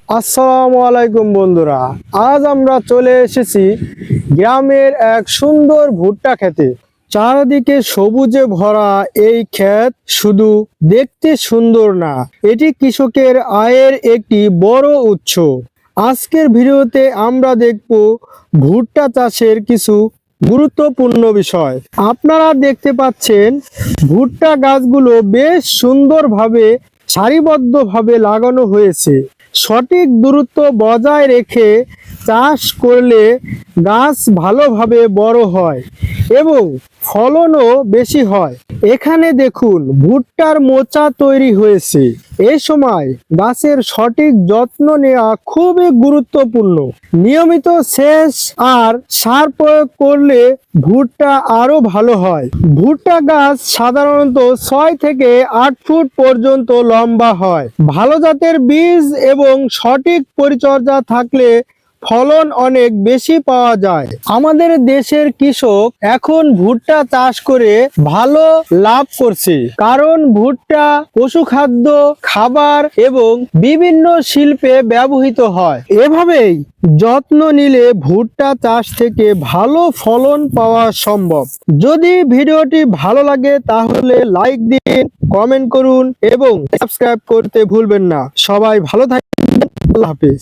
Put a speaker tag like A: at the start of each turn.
A: আসসালামু আলাইকুম বন্ধুরা, আজ আমরা চলে এসেছি গ্রামের এক সুন্দর ভুট্টা খেতে। চারদিকে সবুজে ভরা এই ক্ষেত শুধু দেখতে সুন্দর না, এটি কৃষকের আয়ের একটি বড় উৎস। আজকের ভিডিওতে আমরা দেখব ভুট্টা চাষের কিছু গুরুত্বপূর্ণ বিষয়। আপনারা দেখতে পাচ্ছেন ভুট্টা গাছগুলো বেশ সুন্দরভাবে সারিবদ্ধভাবে লাগানো হয়েছে। সঠিক দূরত্ব বজায় রেখে চাষ করলে গাছ ভালোভাবে বড় হয় এবং ফলনও বেশি হয়। এখানে দেখুন ভুট্টার মোচা তৈরি হয়েছে। এই সময় গাছের সঠিক যত্ন নেওয়া খুবই গুরুত্বপূর্ণ। নিয়মিত সেচ আর সার প্রয়োগ করলে ভুট্টা আরো ভালো হয়। ভুট্টা গাছ সাধারণত 6 থেকে 8 ফুট পর্যন্ত লম্বা হয়। ভালো জাতের বীজ এবং সঠিক পরিচর্যা থাকলে ফলন অনেক বেশি পাওয়া যায়। আমাদের দেশের কৃষক এখন ভুট্টা চাষ করে ভালো লাভ করছে, কারণ ভুট্টা পশুখাদ্য, খাবার এবং বিভিন্ন শিল্পে ব্যবহৃত হয়। এভাবেই যত্ন নিলে ভুট্টা চাষ থেকে ভালো ফলন পাওয়া সম্ভব। যদি ভিডিওটি ভালো লাগে তাহলে লাইক দিন, কমেন্ট করুন এবং সাবস্ক্রাইব করতে ভুলবেন না। সবাই ভালো থাকবেন। আল্লাহ হাফেজ।